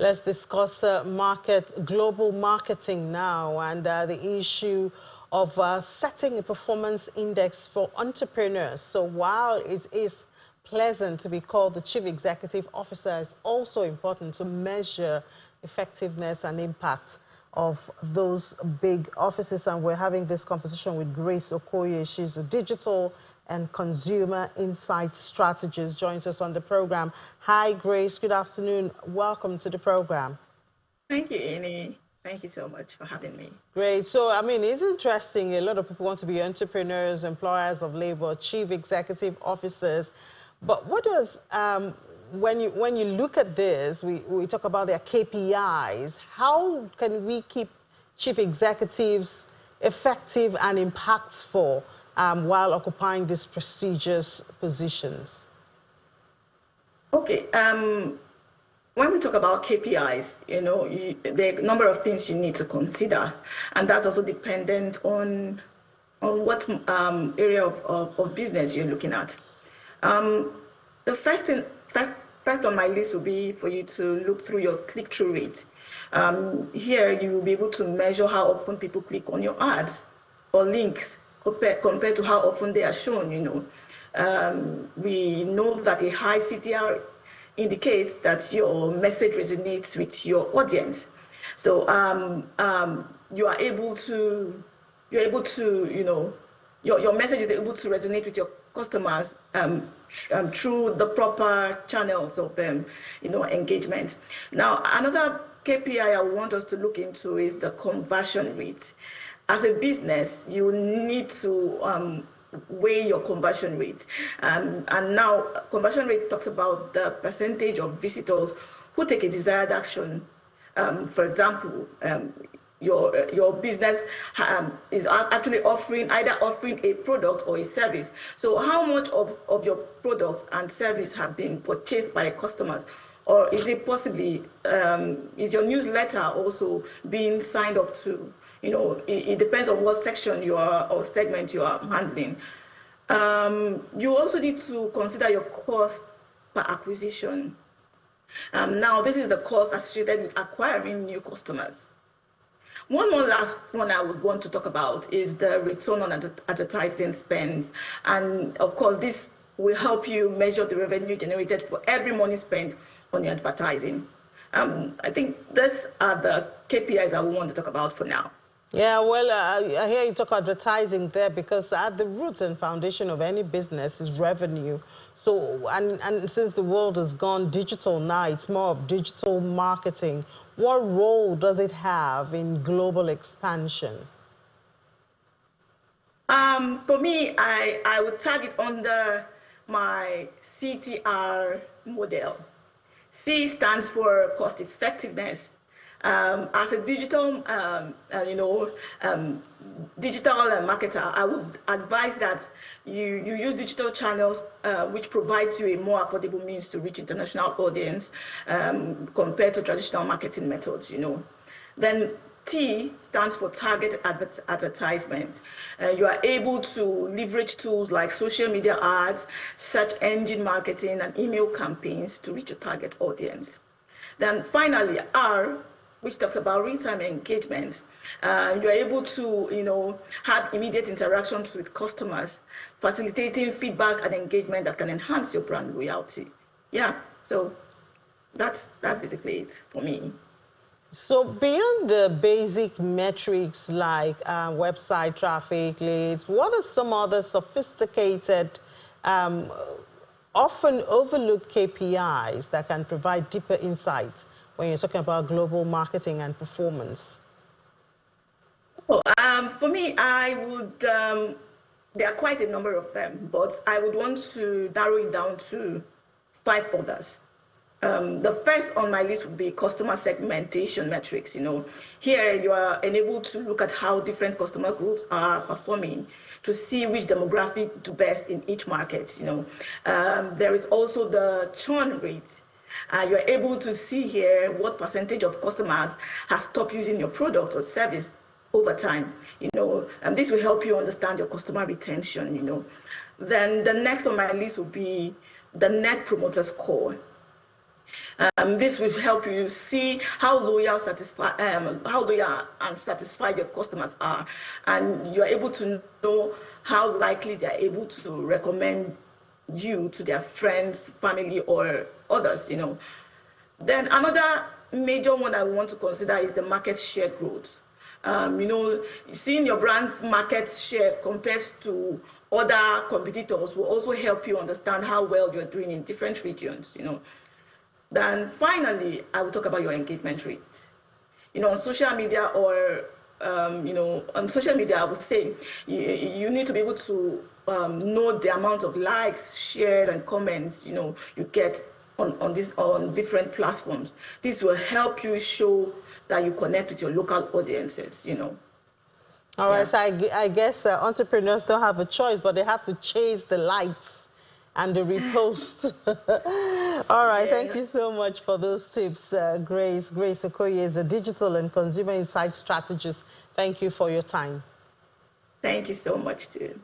Let's discuss global marketing now, and the issue of setting a performance index for entrepreneurs. So while it is pleasant to be called the Chief Executive Officer, it's also important to measure effectiveness and impact of those big offices. And we're having this conversation with Grace Okoye. She's a digital and consumer insight strategist, joins us on the program. Hi, Grace. Good afternoon. Welcome to the program. Thank you, Amy. Thank you so much for having me. Great. So, I mean, it's interesting. A lot of people want to be entrepreneurs, employers of labor, chief executive officers. But what does, when you look at this, we talk about their KPIs. How can we keep chief executives effective and impactful while occupying these prestigious positions? Okay. When we talk about KPIs, there are a number of things you need to consider, and that's also dependent on what area of business you're looking at. The first on my list will be for you to look through your click-through rate. Here, you will be able to measure how often people click on your ads or links compared to how often they are shown. We know that a high CTR indicates that your message resonates with your audience. So you are able to, your message is able to resonate with your customers through the proper channels of engagement. Now, another KPI I want us to look into is the conversion rate. As a business, you need to weigh your conversion rate. And now conversion rate talks about the percentage of visitors who take a desired action. For example, your business is actually either offering a product or a service. So how much of your product and service have been purchased by customers? Or is it possibly, is your newsletter also being signed up to? It depends on what section you are or segment you are handling. You also need to consider your cost per acquisition. Now, this is the cost associated with acquiring new customers. One more last one I would want to talk about is the return on advertising spend. And of course, this will help you measure the revenue generated for every money spent on your advertising. I think these are the KPIs I want to talk about for now. Yeah, well, I hear you talk advertising there, because at the root and foundation of any business is revenue. So, and since the world has gone digital now, it's more of digital marketing. What role does it have in global expansion? For me, I would tag it under my CTR model. C stands for cost effectiveness. As a digital, digital marketer, I would advise that you use digital channels, which provides you a more affordable means to reach international audience compared to traditional marketing methods. Then T stands for target advertisement. You are able to leverage tools like social media ads, search engine marketing, and email campaigns to reach your target audience. Then finally, R, which talks about real-time engagement. You're able to, have immediate interactions with customers, facilitating feedback and engagement that can enhance your brand loyalty. Yeah, so that's basically it for me. So beyond the basic metrics like website traffic, leads, what are some other sophisticated, often overlooked KPIs that can provide deeper insights when you're talking about global marketing and performance? Oh, for me, I would, there are quite a number of them, but I would want to narrow it down to 5 others. The first on my list would be customer segmentation metrics. Here you are enabled to look at how different customer groups are performing to see which demographic do best in each market. There is also the churn rate. You're able to see here what percentage of customers has stopped using your product or service over time. And this will help you understand your customer retention. Then the next on my list will be the Net Promoter Score. This will help you see how loyal and satisfied your customers are, and you're able to know how likely they're able to recommend you to their friends, family, or others. Then another major one I want to consider is the market share growth. Seeing your brand's market share compared to other competitors will also help you understand how well you're doing in different regions. Then finally, I will talk about your engagement rate. On social media on social media, I would say you need to be able to know the amount of likes, shares, and comments, you get on different platforms. This will help you show that you connect with your local audiences. All right, so I guess entrepreneurs don't have a choice, but they have to chase the likes and the repost. All right, thank you so much for those tips, Grace. Grace Okoye is a digital and consumer insight strategist. Thank you for your time. Thank you so much, too.